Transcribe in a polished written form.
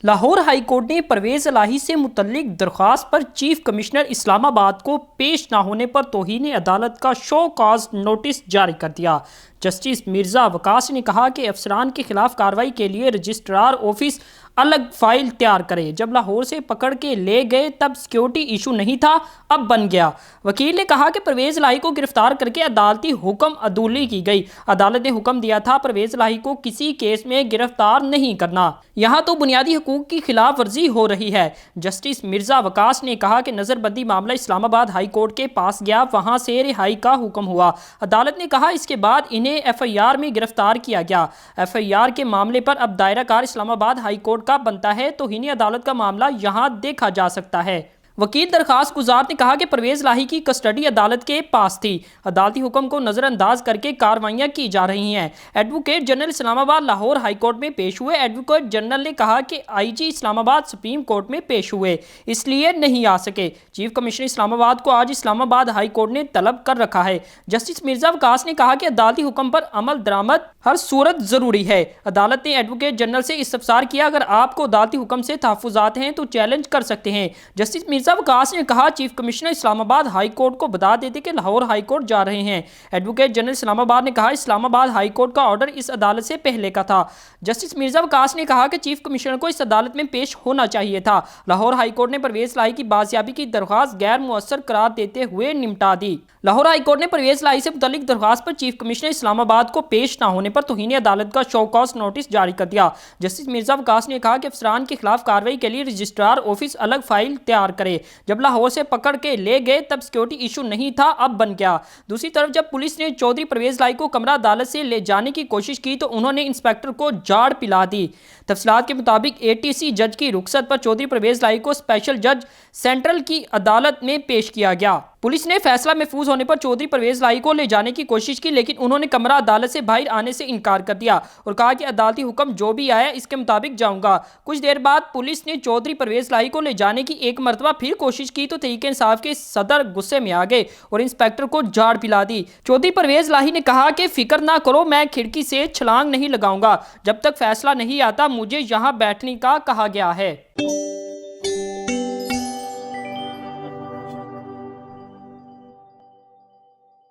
Lahore high court ने परवेज इलाही से मुतल्लिक दरख्वास्त पर चीफ कमिश्नर इस्लामाबाद को पेश न होने पर तौहीन अदालत का शो कॉज नोटिस जारी कर दिया। जस्टिस मिर्ज़ा वकास ने कहा कि अफसरान के खिलाफ कार्रवाई के लिए रजिस्ट्रार ऑफिस अलग फाइल तैयार करे। जब लाहौर से पकड़ के ले गए तब सिक्योरिटी इशू नहीं था, अब बन गया। वकील ने कहा कि परवेज इलाही को गिरफ्तार करके अदालती हुक्म अदूली की गई। अदालत ने हुक्म दिया था परवेज इलाही को किसी केस में गिरफ्तार नहीं करना। यहाँ तो बुनियादी हकूक की खिलाफ वर्जी हो रही है। जस्टिस मिर्ज़ा वकास ने कहा कि नज़रबंदी मामला इस्लामाबाद हाई कोर्ट के पास गया, वहाँ से रिहाई का हुक्म हुआ। अदालत ने कहा इसके बाद इन्हें FIR में गिरफ्तार किया गया। FIR के मामले पर अब दायरा कार इस्लामाबाद हाई कोर्ट का बनता है, तो हिनी अदालत का मामला यहाँ देखा जा सकता है। वकील दरखास्त गुजार ने कहा कि परवेज इलाही की कस्टडी अदालत के पास थी। अदालती हुक्म को नज़रअंदाज करके कार्रवाइयाँ की जा रही हैं। Advocate general Islamabad Lahore high court में पेश हुए। एडवोकेट जनरल ने कहा कि IG इस्लामाबाद सुप्रीम कोर्ट में पेश हुए, इसलिए नहीं आ सके। चीफ कमिश्नर इस्लामाबाद को आज इस्लामाबाद हाई कोर्ट ने तलब कर रखा है। जस्टिस मिर्ज़ा वकास ने कहा कि अदालती हुक्म पर अमल दरामद हर सूरत ज़रूरी है। अदालत ने एडवोकेट जनरल से इस्तफसार किया, अगर आपको अदालती हुक्म से तहफ़्फ़ुज़ात हैं तो चैलेंज कर सकते हैं। जस्टिस मिर्ज़ा वकास ने कहा chief commissioner Islamabad high court को बता देते कि लाहौर हाई कोर्ट जा रहे हैं। एडवोकेट जनरल इस्लामाबाद ने कहा इस्लामाबाद हाई कोर्ट का ऑर्डर इस अदालत से पहले का था। जस्टिस मिर्ज़ा वकास ने कहा कि चीफ कमिश्नर को इस अदालत में पेश होना चाहिए था। लाहौर हाई कोर्ट ने परवेज इलाही की बाजियाबी की दरख्वास्त गैर मुअस्सर करार देते हुए निपटा दी। लाहौर हाई कोर्ट ने परवेज इलाही से मुतल्लिक दरख्वास्त पर चीफ कमिश्नर इस्लामाबाद को पेश न होने पर तौहीन अदालत का शो कॉज नोटिस जारी कर दिया। जस्टिस मिर्ज़ा वकास ने कहा कि अफसरान के खिलाफ कार्रवाई के लिए रजिस्ट्रार ऑफिस अलग फाइल तैयार करे। जब लाहौर से पकड़ के ले गए तब सिक्योरिटी इशू नहीं था, अब बन गया। दूसरी तरफ जब पुलिस ने चौधरी परवेज इलाही को कमरा अदालत से ले जाने की कोशिश की तो उन्होंने इंस्पेक्टर को जाड़ पिला दी। तफसीलात के मुताबिक ATC जज की रुखसत पर चौधरी परवेज इलाही को स्पेशल जज सेंट्रल की अदालत में पेश किया गया। पुलिस ने फैसला महफूज होने पर चौधरी परवेज इलाही को ले जाने की कोशिश की, लेकिन उन्होंने कमरा अदालत से बाहर आने से इनकार कर दिया और कहा कि अदालती हुक्म जो भी आया इसके मुताबिक जाऊंगा। कुछ देर बाद पुलिस ने चौधरी परवेज इलाही को ले जाने की एक मरतबा फिर कोशिश की तो तहरीक इंसाफ के सदर गुस्से में आ गए और इंस्पेक्टर को झाड़ पिला दी। चौधरी परवेज इलाही ने कहा कि फिक्र ना करो, मैं खिड़की से छलांग नहीं लगाऊंगा, जब तक फैसला नहीं आता मुझे यहाँ बैठने का कहा गया है।